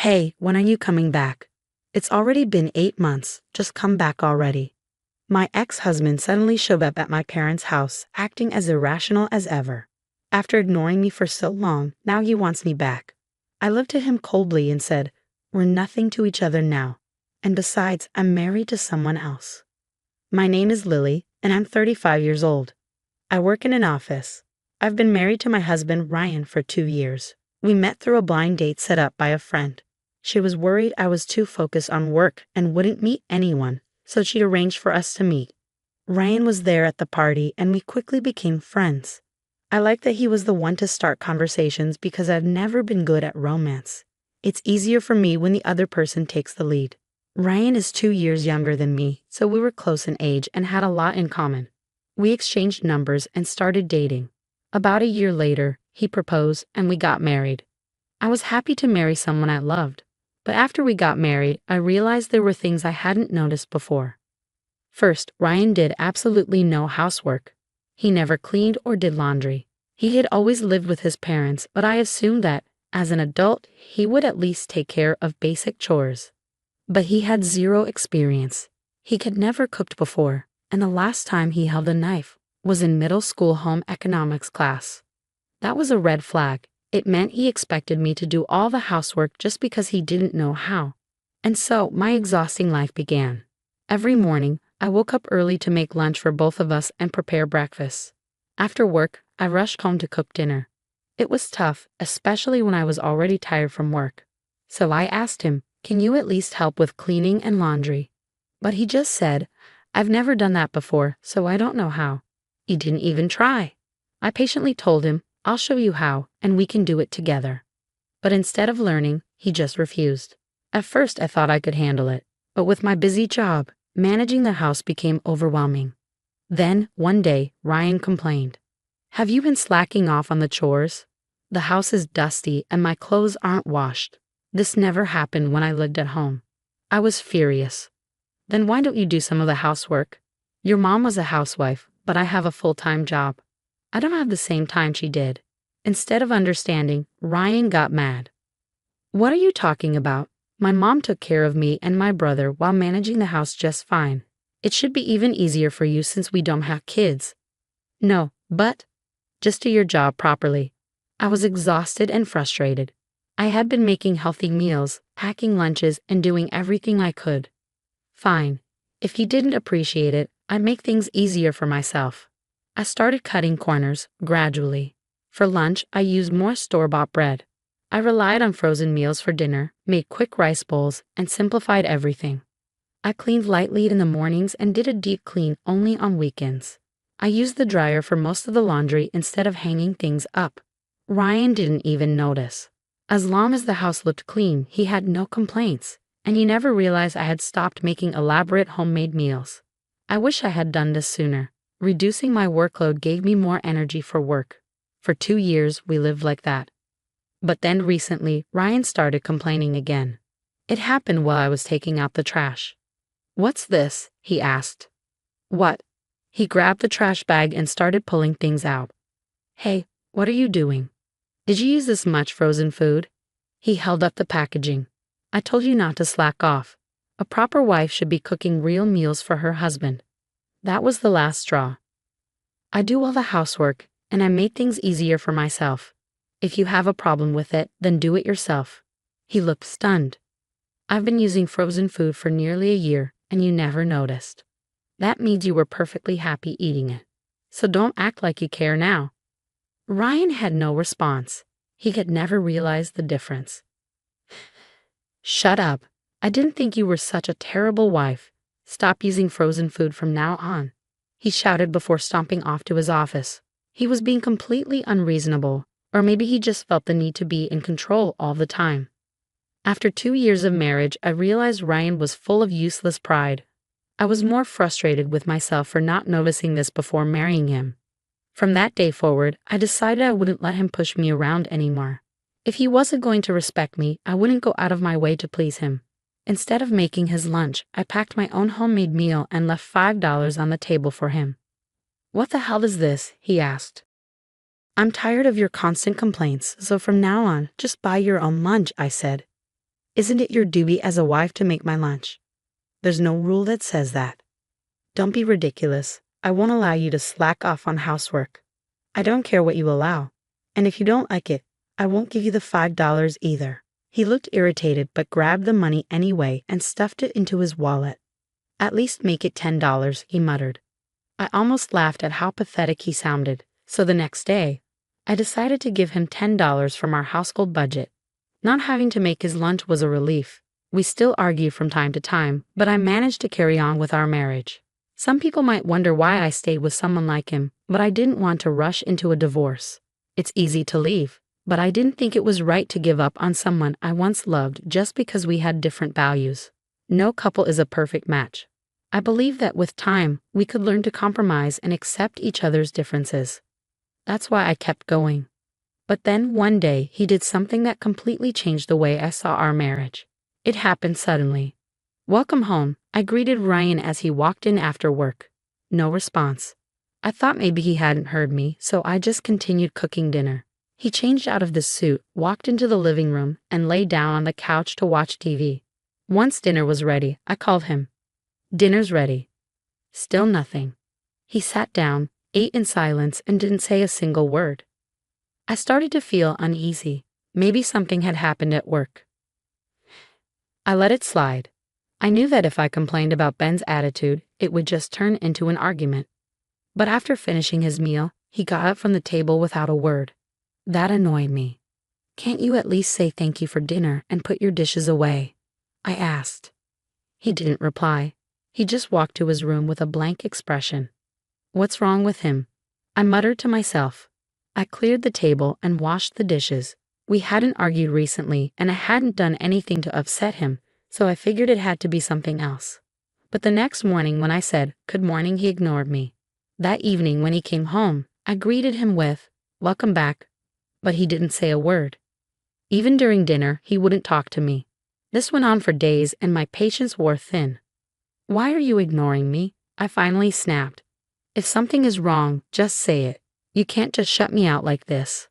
Hey, when are you coming back? It's already been 8 months, just come back already. My ex-husband suddenly showed up at my parents' house, acting as irrational as ever. After ignoring me for so long, now he wants me back. I looked at him coldly and said, "We're nothing to each other now. And besides, I'm married to someone else." My name is Lily, and I'm 35 years old. I work in an office. I've been married to my husband, Ryan, for 2 years. We met through a blind date set up by a friend. She was worried I was too focused on work and wouldn't meet anyone, so she arranged for us to meet. Ryan was there at the party, and we quickly became friends. I liked that he was the one to start conversations because I've never been good at romance. It's easier for me when the other person takes the lead. Ryan is 2 years younger than me, so we were close in age and had a lot in common. We exchanged numbers and started dating. About a year later, he proposed and we got married. I was happy to marry someone I loved, but after we got married, I realized there were things I hadn't noticed before. First, Ryan did absolutely no housework. He never cleaned or did laundry. He had always lived with his parents, but I assumed that, as an adult, he would at least take care of basic chores. But he had zero experience. He had never cooked before, and the last time he held a knife was in middle school home economics class. That was a red flag. It meant he expected me to do all the housework just because he didn't know how. And so my exhausting life began. Every morning, I woke up early to make lunch for both of us and prepare breakfast. After work, I rushed home to cook dinner. It was tough, especially when I was already tired from work. So I asked him, "Can you at least help with cleaning and laundry?" But he just said, "I've never done that before, so I don't know how." He didn't even try. I patiently told him, "I'll show you how, and we can do it together." But instead of learning, he just refused. At first I thought I could handle it, but with my busy job, managing the house became overwhelming. Then, one day, Ryan complained, "Have you been slacking off on the chores? The house is dusty and my clothes aren't washed." This never happened when I lived at home. I was furious. "Then why don't you do some of the housework? Your mom was a housewife, but I have a full-time job. I don't have the same time she did." Instead of understanding, Ryan got mad. "What are you talking about? My mom took care of me and my brother while managing the house just fine. It should be even easier for you since we don't have kids." "No, but just do your job properly." I was exhausted and frustrated. I had been making healthy meals, packing lunches, and doing everything I could. Fine. If he didn't appreciate it, I'd make things easier for myself. I started cutting corners, gradually. For lunch, I used more store-bought bread. I relied on frozen meals for dinner, made quick rice bowls, and simplified everything. I cleaned lightly in the mornings and did a deep clean only on weekends. I used the dryer for most of the laundry instead of hanging things up. Ryan didn't even notice. As long as the house looked clean, he had no complaints, and he never realized I had stopped making elaborate homemade meals. I wish I had done this sooner. Reducing my workload gave me more energy for work. For 2 years, we lived like that. But then recently, Ryan started complaining again. It happened while I was taking out the trash. "What's this?" he asked. "What?" He grabbed the trash bag and started pulling things out. "Hey, what are you doing? Did you use this much frozen food?" He held up the packaging. "I told you not to slack off. A proper wife should be cooking real meals for her husband." That was the last straw. "I do all the housework, and I made things easier for myself. If you have a problem with it, then do it yourself." He looked stunned. "I've been using frozen food for nearly a year, and you never noticed. That means you were perfectly happy eating it. So don't act like you care now." Ryan had no response. He had never realized the difference. "Shut up. I didn't think you were such a terrible wife. Stop using frozen food from now on," he shouted before stomping off to his office. He was being completely unreasonable, or maybe he just felt the need to be in control all the time. After 2 years of marriage, I realized Ryan was full of useless pride. I was more frustrated with myself for not noticing this before marrying him. From that day forward, I decided I wouldn't let him push me around anymore. If he wasn't going to respect me, I wouldn't go out of my way to please him. Instead of making his lunch, I packed my own homemade meal and left $5 on the table for him. "What the hell is this?" he asked. "I'm tired of your constant complaints, so from now on, just buy your own lunch," I said. Isn't it your duty as a wife to make my lunch? There's no rule that says that. Don't be ridiculous. I won't allow you to slack off on housework. I don't care what you allow. And if you don't like it, I won't give you the $5 either. He looked irritated but grabbed the money anyway and stuffed it into his wallet. At least make it $10, he muttered. I almost laughed at how pathetic he sounded, so the next day, I decided to give him $10 from our household budget. Not having to make his lunch was a relief. We still argue from time to time, but I managed to carry on with our marriage. Some people might wonder why I stayed with someone like him, but I didn't want to rush into a divorce. It's easy to leave, but I didn't think it was right to give up on someone I once loved just because we had different values. No couple is a perfect match. I believe that with time, we could learn to compromise and accept each other's differences. That's why I kept going. But then one day, he did something that completely changed the way I saw our marriage. It happened suddenly. "Welcome home," I greeted Ryan as he walked in after work. No response. I thought maybe he hadn't heard me, so I just continued cooking dinner. He changed out of the suit, walked into the living room, and lay down on the couch to watch TV. Once dinner was ready, I called him. "Dinner's ready." Still nothing. He sat down, ate in silence, and didn't say a single word. I started to feel uneasy. Maybe something had happened at work. I let it slide. I knew that if I complained about Ben's attitude, it would just turn into an argument. But after finishing his meal, he got up from the table without a word. That annoyed me. "Can't you at least say thank you for dinner and put your dishes away?" I asked. He didn't reply. He just walked to his room with a blank expression. What's wrong with him? I muttered to myself. I cleared the table and washed the dishes. We hadn't argued recently, and I hadn't done anything to upset him, so I figured it had to be something else. But the next morning when I said, "Good morning," he ignored me. That evening when he came home, I greeted him with, "Welcome back," but he didn't say a word. Even during dinner, he wouldn't talk to me. This went on for days, and my patience wore thin. "Why are you ignoring me?" I finally snapped. "If something is wrong, just say it. You can't just shut me out like this."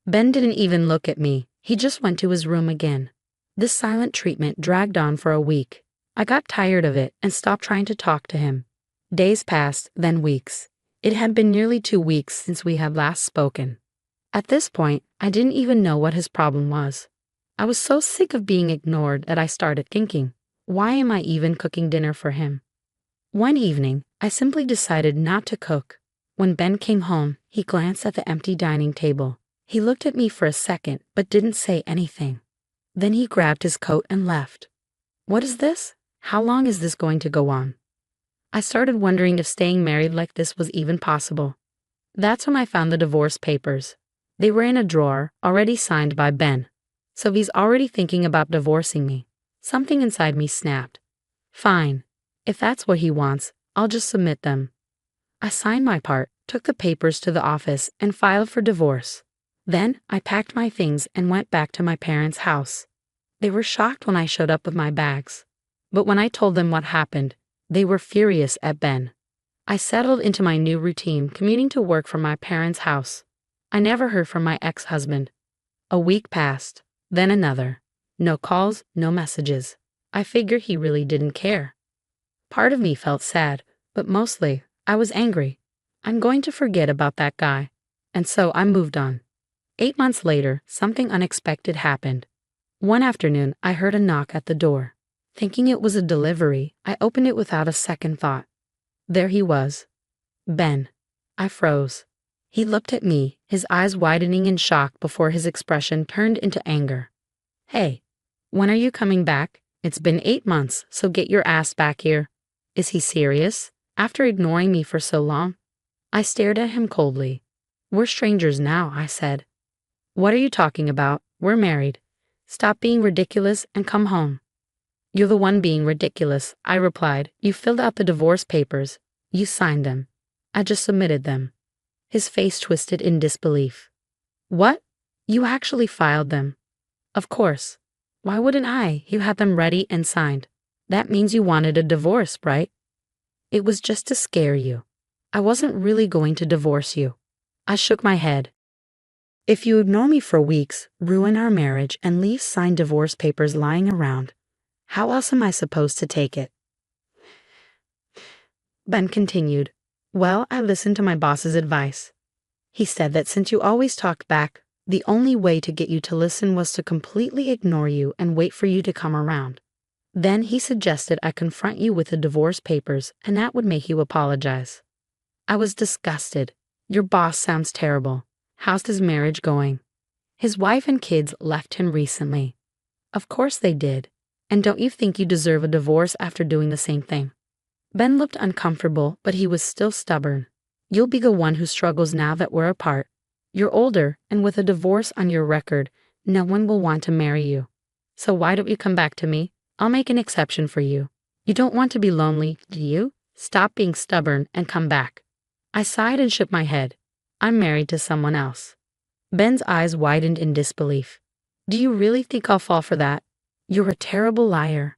Ben didn't even look at me. He just went to his room again. This silent treatment dragged on for a week. I got tired of it and stopped trying to talk to him. Days passed, then weeks. It had been nearly 2 weeks since we had last spoken. At this point, I didn't even know what his problem was. I was so sick of being ignored that I started thinking, why am I even cooking dinner for him? One evening, I simply decided not to cook. When Ben came home, he glanced at the empty dining table. He looked at me for a second, but didn't say anything. Then he grabbed his coat and left. What is this? How long is this going to go on? I started wondering if staying married like this was even possible. That's when I found the divorce papers. They were in a drawer, already signed by Ben. So he's already thinking about divorcing me. Something inside me snapped. Fine. If that's what he wants, I'll just submit them. I signed my part, took the papers to the office, and filed for divorce. Then I packed my things and went back to my parents' house. They were shocked when I showed up with my bags. But when I told them what happened, they were furious at Ben. I settled into my new routine, commuting to work from my parents' house. I never heard from my ex-husband. A week passed, then another. No calls, no messages. I figured he really didn't care. Part of me felt sad, but mostly, I was angry. I'm going to forget about that guy. And so I moved on. 8 months later, something unexpected happened. One afternoon, I heard a knock at the door. Thinking it was a delivery, I opened it without a second thought. There he was. Ben. I froze. He looked at me, his eyes widening in shock before his expression turned into anger. "Hey, when are you coming back? It's been 8 months, so get your ass back here." Is he serious? After ignoring me for so long? I stared at him coldly. "We're strangers now," I said. "What are you talking about? We're married. Stop being ridiculous and come home." "You're the one being ridiculous," I replied. "You filled out the divorce papers. You signed them. I just submitted them." His face twisted in disbelief. "What? You actually filed them?" "Of course. Why wouldn't I? You had them ready and signed. That means you wanted a divorce, right?" "It was just to scare you. I wasn't really going to divorce you." I shook my head. If you ignore me for weeks, ruin our marriage, and leave signed divorce papers lying around, how else am I supposed to take it? Ben continued. Well, I listened to my boss's advice. He said that since you always talked back, the only way to get you to listen was to completely ignore you and wait for you to come around. Then he suggested I confront you with the divorce papers, and that would make you apologize. I was disgusted. Your boss sounds terrible. How's his marriage going? His wife and kids left him recently. Of course they did. And don't you think you deserve a divorce after doing the same thing? Ben looked uncomfortable, but he was still stubborn. You'll be the one who struggles now that we're apart. You're older, and with a divorce on your record, no one will want to marry you. So why don't you come back to me? I'll make an exception for you. You don't want to be lonely, do you? Stop being stubborn and come back. I sighed and shook my head. I'm married to someone else. Ben's eyes widened in disbelief. Do you really think I'll fall for that? You're a terrible liar.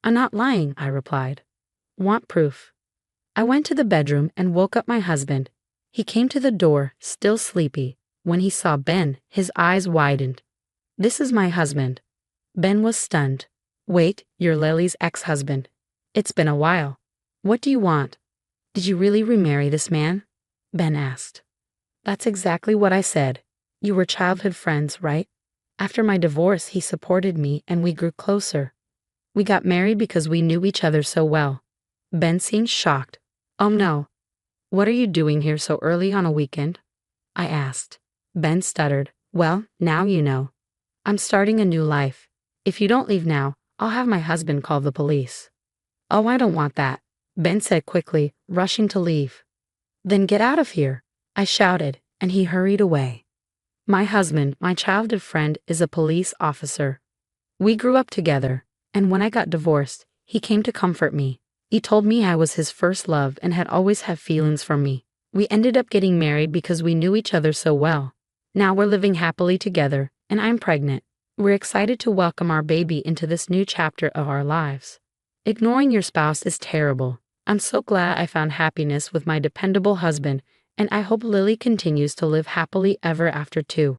I'm not lying, I replied. Want proof? I went to the bedroom and woke up my husband. He came to the door, still sleepy. When he saw Ben, his eyes widened. This is my husband. Ben was stunned. Wait, you're Lily's ex-husband. It's been a while. What do you want? Did you really remarry this man? Ben asked. That's exactly what I said. You were childhood friends, right? After my divorce, he supported me and we grew closer. We got married because we knew each other so well. Ben seemed shocked. Oh no. What are you doing here so early on a weekend? I asked. Ben stuttered. Well, now you know. I'm starting a new life. If you don't leave now, I'll have my husband call the police. Oh, I don't want that, Ben said quickly, rushing to leave. Then get out of here, I shouted, and he hurried away. My husband, my childhood friend, is a police officer. We grew up together, and when I got divorced, he came to comfort me. He told me I was his first love and had always had feelings for me. We ended up getting married because we knew each other so well. Now we're living happily together, and I'm pregnant. We're excited to welcome our baby into this new chapter of our lives. Ignoring your spouse is terrible. I'm so glad I found happiness with my dependable husband, and I hope Lily continues to live happily ever after too.